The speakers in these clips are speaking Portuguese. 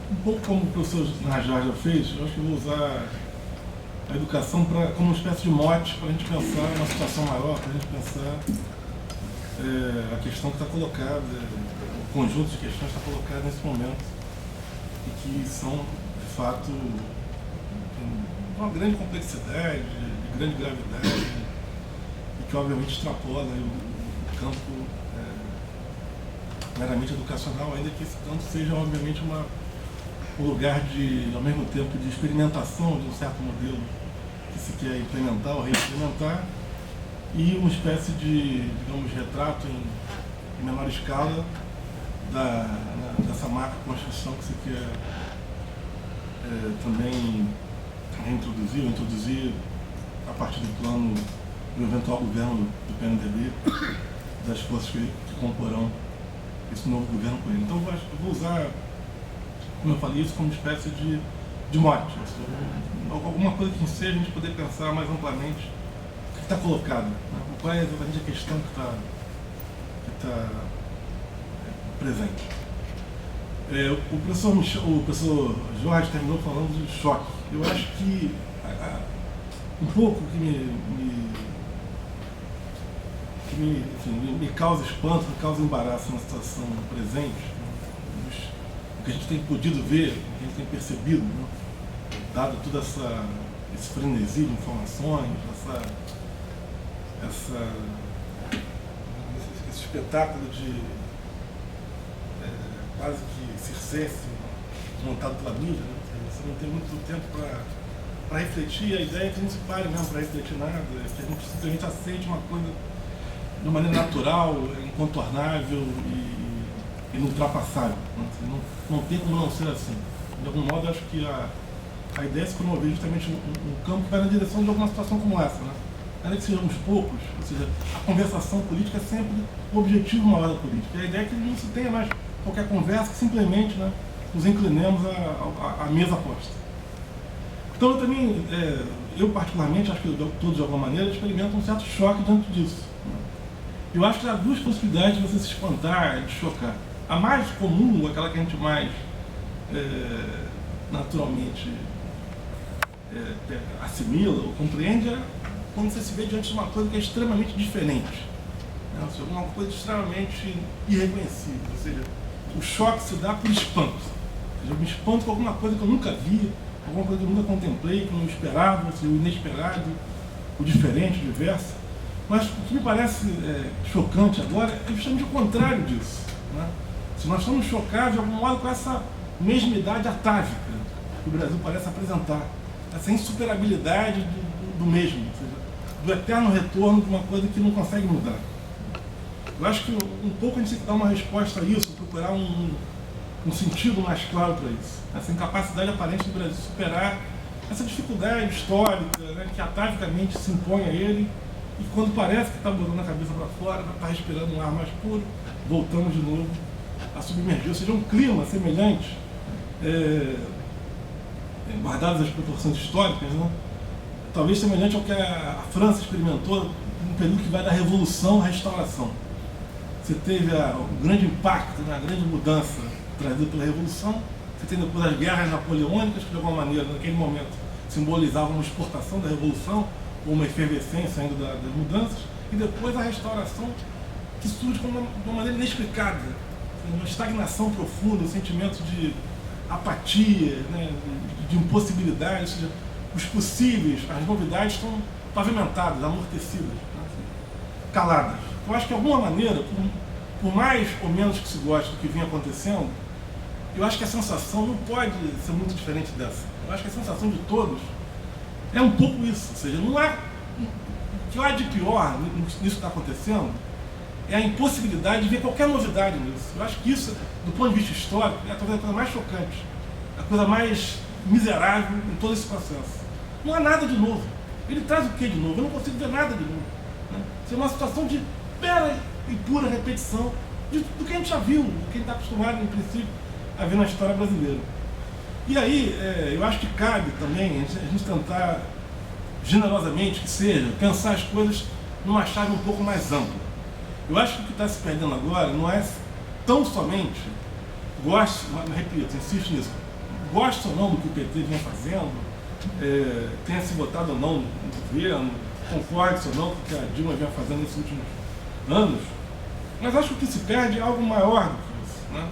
Um pouco como o professor Najar já fez, eu acho que eu vou usar a educação como uma espécie de mote para a gente pensar uma situação maior, para a gente pensar a questão que está colocada, o conjunto de questões que está colocado nesse momento e que são, de fato, de uma grande complexidade, de grande gravidade e que, obviamente, extrapola o campo meramente educacional, ainda que esse campo seja, obviamente, um lugar de, ao mesmo tempo, de experimentação de um certo modelo que se quer implementar ou reimplementar, e uma espécie de, digamos, retrato em menor escala dessa macro-construção que se quer também introduzir a partir do plano do eventual governo do PNDB, das forças que comporão esse novo governo com ele. Então eu vou usar, como eu falei, isso como uma espécie de mote, alguma coisa que seja a gente poder pensar mais amplamente o que está colocado, né? Qual é exatamente a questão que está presente. O professor Jorge terminou falando de choque. Eu acho que um pouco que me causa espanto, me causa embaraço na situação presente, o que a gente tem podido ver, o que a gente tem percebido, né? Dado todo esse frenesi de informações, esse espetáculo de quase que circense montado pela mídia, né? Você não tem muito tempo para refletir, a ideia é que não se pare mesmo para refletir nada, que a gente simplesmente aceite uma coisa de uma maneira natural, incontornável e ultrapassável. Não tem como não ser assim. De algum modo, acho que a ideia é se promover justamente um campo que vai na direção de alguma situação como essa, né? Ainda que sejamos poucos, ou seja, a conversação política é sempre o objetivo maior da política. E a ideia é que não se tenha mais qualquer conversa, que simplesmente, né, nos inclinemos à mesa posta. Então eu também, eu particularmente, acho que todos de alguma maneira experimentam um certo choque diante disso, né? Eu acho que há duas possibilidades de você se espantar, de chocar. A mais comum, aquela que a gente mais naturalmente assimila ou compreende, é quando você se vê diante de uma coisa que é extremamente diferente, né? Ou seja, uma coisa extremamente irreconhecível. Ou seja, o choque se dá por espanto. Ou seja, eu me espanto com alguma coisa que eu nunca vi, alguma coisa que eu nunca contemplei, que eu não esperava, ou seja, o inesperado, o diferente, o diverso. Mas o que me parece chocante agora é justamente o contrário disso, né? Se nós estamos chocados de algum modo com essa mesmidade atávica que o Brasil parece apresentar, essa insuperabilidade do mesmo, ou seja, do eterno retorno de uma coisa que não consegue mudar. Eu acho que um pouco a gente tem que dar uma resposta a isso, procurar um sentido mais claro para isso. Essa incapacidade aparente do Brasil superar essa dificuldade histórica, né, que atavicamente se impõe a ele, e quando parece que está botando a cabeça para fora, está respirando um ar mais puro, voltamos de novo a submergir. Ou seja, um clima semelhante, guardadas as proporções históricas, né, talvez semelhante ao que a França experimentou no período que vai da Revolução à Restauração. Você teve o grande impacto, né, a grande mudança trazida pela Revolução. Você tem depois as guerras napoleônicas, que de alguma maneira, naquele momento, simbolizavam uma exportação da Revolução, ou uma efervescência ainda das mudanças, e depois a Restauração, que surge de uma maneira inexplicada, uma estagnação profunda, um sentimento de apatia, né, de impossibilidade, ou seja, os possíveis, as novidades estão pavimentadas, amortecidas, né, caladas. Eu acho que, de alguma maneira, por mais ou menos que se goste do que vinha acontecendo, eu acho que a sensação não pode ser muito diferente dessa. Eu acho que a sensação de todos é um pouco isso. Ou seja, não há, o que há de pior nisso que está acontecendo é a impossibilidade de ver qualquer novidade nisso. Eu acho que isso, do ponto de vista histórico, é talvez a coisa mais chocante, a coisa mais miserável em todo esse processo. Não há nada de novo. Ele traz o que de novo? Eu não consigo ver nada de novo, né? Isso é uma situação de mera e pura repetição do que a gente já viu, do que a gente está acostumado, em princípio, a ver na história brasileira. E aí, eu acho que cabe também a gente tentar, generosamente que seja, pensar as coisas numa chave um pouco mais ampla. Eu acho que o que está se perdendo agora não é tão somente, repito, insisto nisso, goste ou não do que o PT vinha fazendo, tenha se votado ou não no governo, concorde ou não com o que a Dilma vinha fazendo nesses últimos anos, mas acho que o que se perde é algo maior do que isso, né?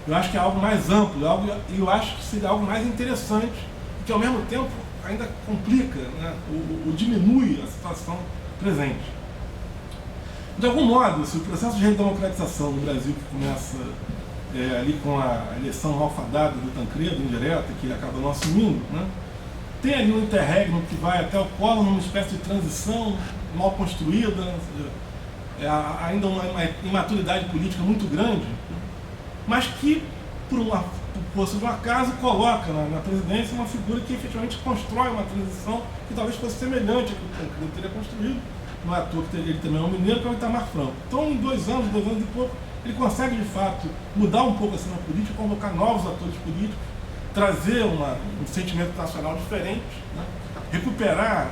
Eu acho que é algo mais amplo, e eu acho que seria algo mais interessante, que ao mesmo tempo ainda complica, né, ou diminui a situação presente. De algum modo, se o processo de redemocratização no Brasil, que começa ali com a eleição malfadada do Tancredo, indireta, que acaba não assumindo, né, tem ali um interregno que vai até o Collor numa espécie de transição mal construída, ou seja, ainda uma imaturidade política muito grande, mas que, por força do acaso, coloca na presidência uma figura que efetivamente constrói uma transição que talvez fosse semelhante à que o Tancredo teria construído. Não é à toa que ele também é um mineiro, que é o Itamar Franco. Então, em 2 anos e pouco, ele consegue, de fato, mudar um pouco a cena política, convocar novos atores políticos, trazer um sentimento nacional diferente, né? Recuperar,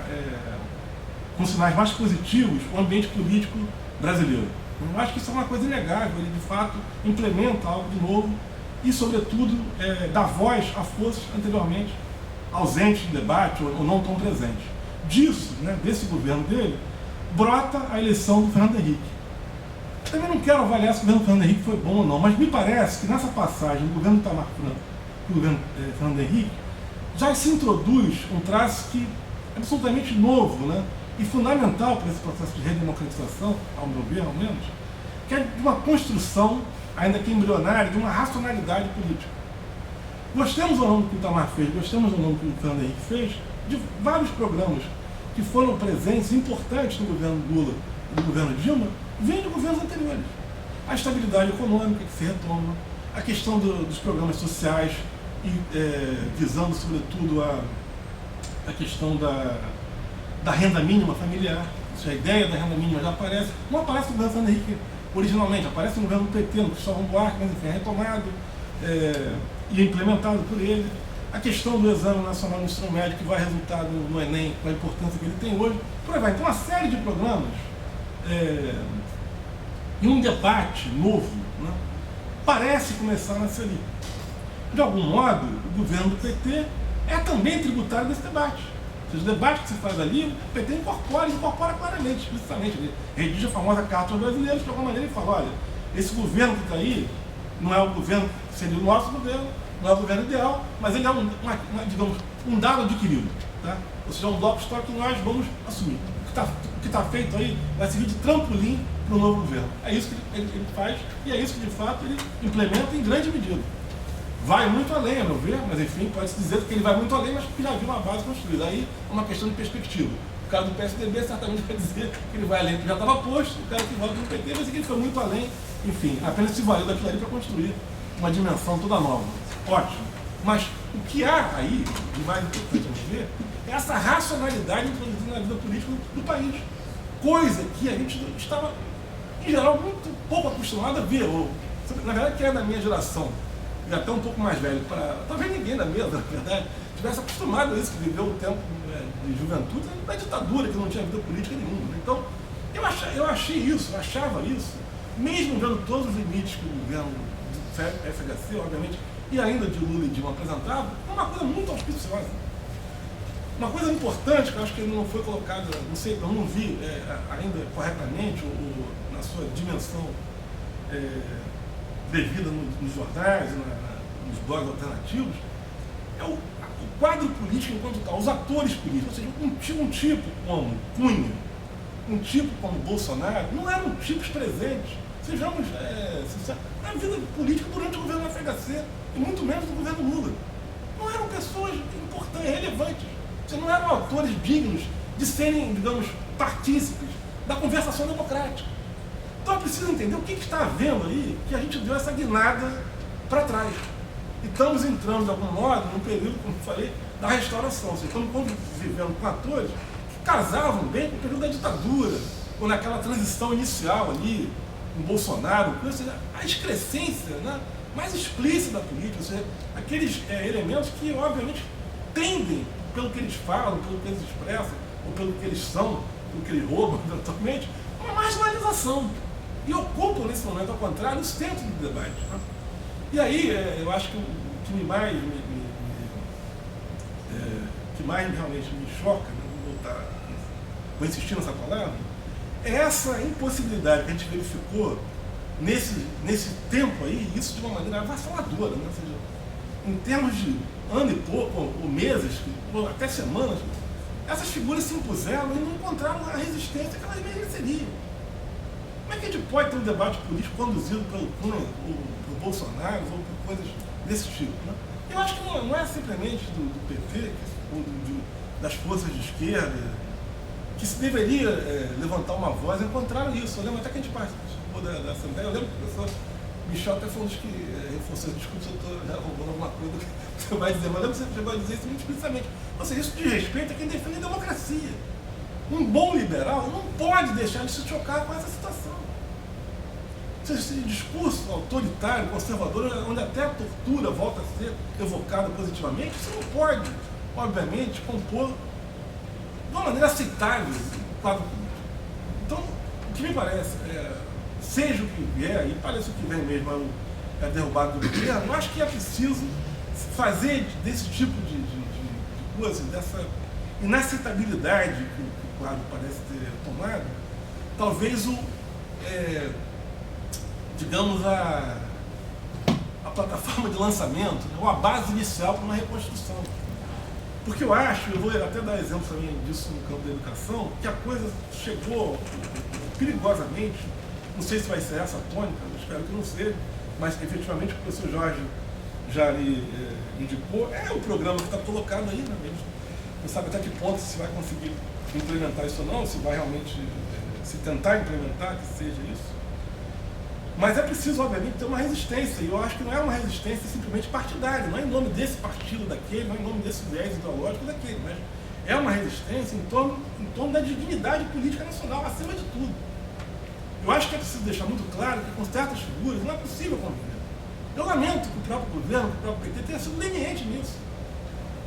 com sinais mais positivos, o ambiente político brasileiro. Eu acho que isso é uma coisa inegável, ele, de fato, implementa algo de novo e, sobretudo, dá voz a forças anteriormente ausentes do debate ou não tão presentes. Disso, né, desse governo dele, brota a eleição do Fernando Henrique. Também não quero avaliar se o governo do Fernando Henrique foi bom ou não, mas me parece que nessa passagem do governo Itamar Franco para o governo Fernando Henrique, já se introduz um traço que é absolutamente novo, né, e fundamental para esse processo de redemocratização, ao meu ver, ao menos, que é de uma construção, ainda que embrionária, de uma racionalidade política. Gostemos ou não do que o Itamar fez, gostemos ou não do que o Fernando Henrique fez, de vários programas que foram presentes, importantes no governo Lula e no governo Dilma, vêm de governos anteriores. A estabilidade econômica que se retoma, a questão dos programas sociais, e visando sobretudo a questão da renda mínima familiar. Isso, a ideia da renda mínima já aparece, não aparece no governo Fernando Henrique originalmente, aparece no governo do PT, no Cristóvão Buarque, mas enfim, é retomado e implementado por ele. A questão do Exame Nacional do Ensino Médio, que vai resultar no Enem, com a importância que ele tem hoje, por aí vai. Então, uma série de programas e um debate novo, né, parece começar a nascer ali. De algum modo, o governo do PT é também tributário desse debate. Ou seja, o debate que se faz ali, o PT incorpora claramente, explicitamente. Ele redige a famosa Carta aos Brasileiros, de alguma maneira ele fala, olha, esse governo que está aí não é o governo que seria o nosso governo, não é o governo ideal, mas ele é digamos, um dado adquirido. Tá? Ou seja, é um bloco histórico que nós vamos assumir. O que está feito aí vai servir de trampolim para o novo governo. É isso que ele faz e é isso que, de fato, ele implementa em grande medida. Vai muito além, a meu ver, mas enfim, pode-se dizer que ele vai muito além, mas porque já havia uma base construída. Aí é uma questão de perspectiva. O cara do PSDB certamente vai dizer que ele vai além, porque já estava posto, o cara que volta do PT vai dizer que ele foi muito além, enfim, apenas se valeu daquilo ali para construir uma dimensão toda nova. Ótimo. Mas o que há aí, de mais importante a ver, é essa racionalidade introduzida na vida política do país. Coisa que a gente estava, em geral, muito pouco acostumado a ver. Ou, na verdade, quem é da minha geração, e até um pouco mais velho, talvez ninguém da mesa, na verdade, tivesse acostumado a isso, que viveu o tempo de juventude da ditadura, que não tinha vida política nenhuma. Então, eu achava isso, mesmo vendo todos os limites que o governo do FHC, obviamente, e ainda de Lula e Dilma apresentava, é uma coisa muito auspiciosa. Uma coisa importante, que eu acho que ele não foi colocado, não sei, eu não vi ainda corretamente, ou na sua dimensão devida nos jornais, nos blogs alternativos, é o quadro político enquanto tal, os atores políticos, ou seja, um tipo como Cunha, um tipo como Bolsonaro, não eram tipos presentes, sejamos sinceros, na vida política durante o governo do FHC, e muito menos do governo Lula. Não eram pessoas importantes, relevantes, não eram atores dignos de serem, digamos, partícipes da conversação democrática. Então é preciso entender o que está havendo aí, que a gente deu essa guinada para trás. E estamos entrando, de algum modo, num período, como eu falei, da restauração. Ou seja, estamos convivendo com atores que casavam bem com o período da ditadura, ou naquela transição inicial ali, com Bolsonaro, ou seja, a excrescência, né, mais explícita da política, ou seja, aqueles elementos que, obviamente, tendem, pelo que eles falam, pelo que eles expressam, ou pelo que eles são, pelo que eles roubam, eventualmente, uma marginalização. E ocupam, nesse momento, ao contrário, o centro do debate. Né? E aí, eu acho que o que mais me que mais realmente me choca, né, vou insistir nessa palavra, é essa impossibilidade que a gente verificou nesse tempo aí, isso de uma maneira avassaladora, né? Ou seja, em termos de ano e pouco, ou meses, ou até semanas, essas figuras se impuseram e não encontraram a resistência que elas mereceriam. Como é que a gente pode ter um debate político conduzido pelo Cunha, por Bolsonaro, ou por coisas desse tipo, né? Eu acho que não é simplesmente do PT, ou das forças de esquerda, que se deveria levantar uma voz. Encontraram isso. Eu lembro até que a gente participou da Assembleia, eu lembro que o professor Michel até foi um dos que reforçou, desculpa se eu estou roubando alguma coisa que você vai dizer, mas eu lembro que você chegou a dizer isso muito explicitamente. Ou seja, isso de respeito a quem defende a democracia. Um bom liberal não pode deixar de se chocar com essa situação. Esse discurso autoritário, conservador, onde até a tortura volta a ser evocada positivamente, você não pode, obviamente, compor de uma maneira aceitável o quadro político. Então, o que me parece, seja o que vier, e parece o que vem mesmo é derrubado do governo, eu acho que é preciso fazer desse tipo de coisa, dessa inaceitabilidade que o quadro parece ter tomado, talvez digamos, a plataforma de lançamento, né, ou a base inicial para uma reconstrução. Porque eu acho, eu vou até dar exemplo também disso no campo da educação, que a coisa chegou perigosamente, não sei se vai ser essa a tônica, eu espero que não seja, mas efetivamente o professor Jorge já lhe indicou, é o programa que está colocado aí, né, mesmo. Não sabe até que ponto se vai conseguir implementar isso ou não, se vai realmente se tentar implementar, que seja isso. Mas é preciso, obviamente, ter uma resistência, e eu acho que não é uma resistência simplesmente partidária, não é em nome desse partido daquele, não é em nome desse viés ideológico daquele, mas é uma resistência em torno da dignidade política nacional, acima de tudo. Eu acho que é preciso deixar muito claro que com certas figuras não é possível conviver. Eu lamento que o próprio governo, que o próprio PT tenha sido leniente nisso.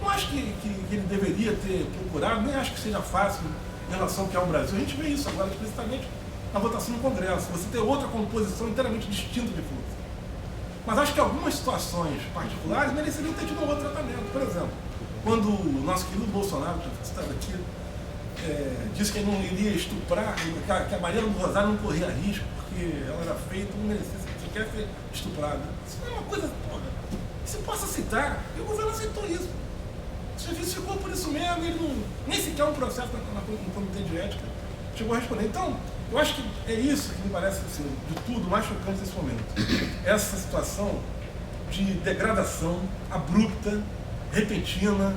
Não acho que ele deveria ter procurado, nem acho que seja fácil em relação ao que é o Brasil. A gente vê isso agora explicitamente na votação no Congresso, você ter outra composição inteiramente distinta de força. Mas acho que algumas situações particulares mereceriam ter tido um outro tratamento. Por exemplo, quando o nosso querido Bolsonaro, que estava aqui, disse que ele não iria estuprar, que a Mariana do Rosário não corria risco, porque ela era feita, não merecia sequer ser estuprada. Isso não é uma coisa, que se possa aceitar, e o governo aceitou isso. O serviço ficou por isso mesmo, ele não, nem sequer um processo no comitê de ética chegou a responder. Então, eu acho que é isso que me parece, assim, de tudo mais chocante nesse momento. Essa situação de degradação abrupta, repentina,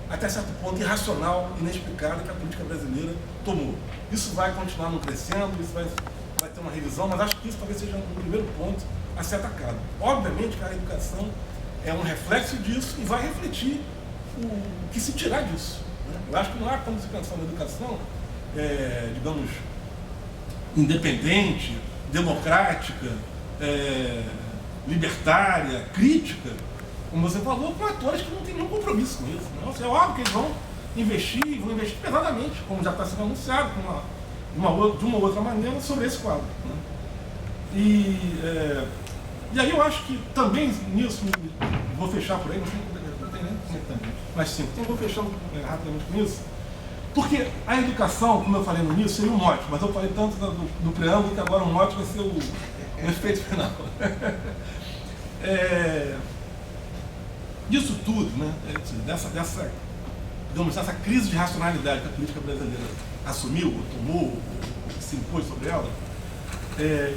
até certo ponto irracional, inexplicável que a política brasileira tomou. Isso vai continuar não crescendo, isso vai ter uma revisão, mas acho que isso talvez seja um primeiro ponto a ser atacado. Obviamente que a educação é um reflexo disso e vai refletir o que se tirar disso, né? Eu acho que não há como se pensar na educação, digamos, independente, democrática, libertária, crítica, como você falou, com atores que não têm nenhum compromisso com isso. Né? É óbvio que eles vão investir pesadamente, como já está sendo anunciado, de uma outra maneira, sobre esse quadro. Né? E aí eu acho que também nisso, vou fechar por aí, não tem nem mas sim, então vou fechar rapidamente com isso, porque a educação, como eu falei no início, seria um mote, mas eu falei tanto do preâmbulo que agora o mote vai ser o efeito final. Disso tudo, né, dessa crise de racionalidade que a política brasileira assumiu, ou tomou, ou se impôs sobre ela,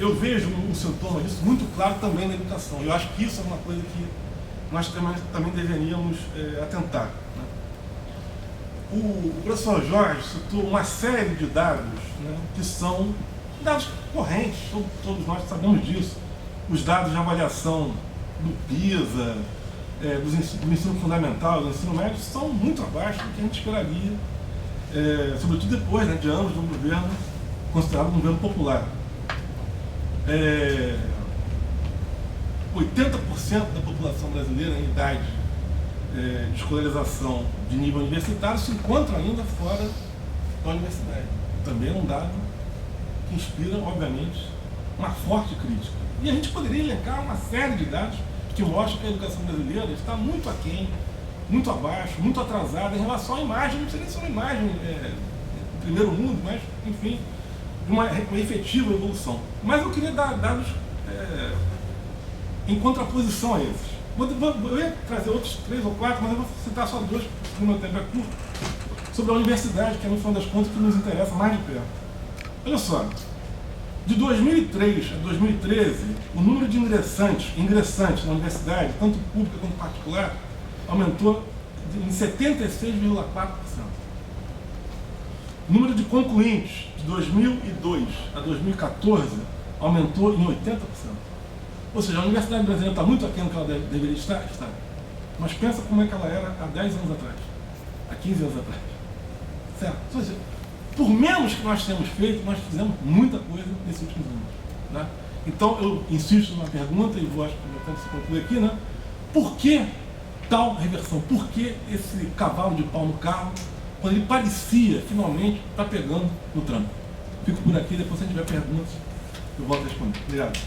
eu vejo um sintoma disso muito claro também na educação. Eu acho que isso é uma coisa que nós também deveríamos atentar. Né? O professor Jorge citou uma série de dados, né, que são dados correntes, todos nós sabemos disso. Os dados de avaliação do PISA, do ensino fundamental, do ensino médio, são muito abaixo do que a gente esperaria, sobretudo depois, né, de anos de um governo considerado um governo popular. 80% da população brasileira em idade de escolarização de nível universitário se encontra ainda fora da universidade. Também é um dado que inspira, obviamente, uma forte crítica. E a gente poderia elencar uma série de dados que mostram que a educação brasileira está muito aquém muito abaixo, muito atrasada em relação à imagem, não sei nem se é uma imagem do primeiro mundo, mas, enfim, de uma efetiva evolução. Mas eu queria dar dados em contraposição a esses. Eu ia trazer outros 3 ou 4, mas eu vou citar só 2, porque o meu tempo é curto, sobre a universidade, que é, no final das contas, que nos interessa mais de perto. Olha só, de 2003 a 2013, o número de ingressantes na universidade, tanto pública quanto particular, aumentou em 76,4%. O número de concluintes de 2002 a 2014 aumentou em 80%. Ou seja, a universidade brasileira está muito aquém do que ela deveria estar. Mas pensa como é que ela era há 10 anos atrás, há 15 anos atrás. Certo? Ou seja, por menos que nós tenhamos feito, nós fizemos muita coisa nesses últimos anos. Né? Então, eu insisto numa pergunta, e vou, acho que meu tempo se conclui aqui, né? Por que tal reversão? Por que esse cavalo de pau no carro, quando ele parecia, finalmente, estar pegando no tranco? Fico por aqui, depois se tiver perguntas, eu volto a responder. Obrigado.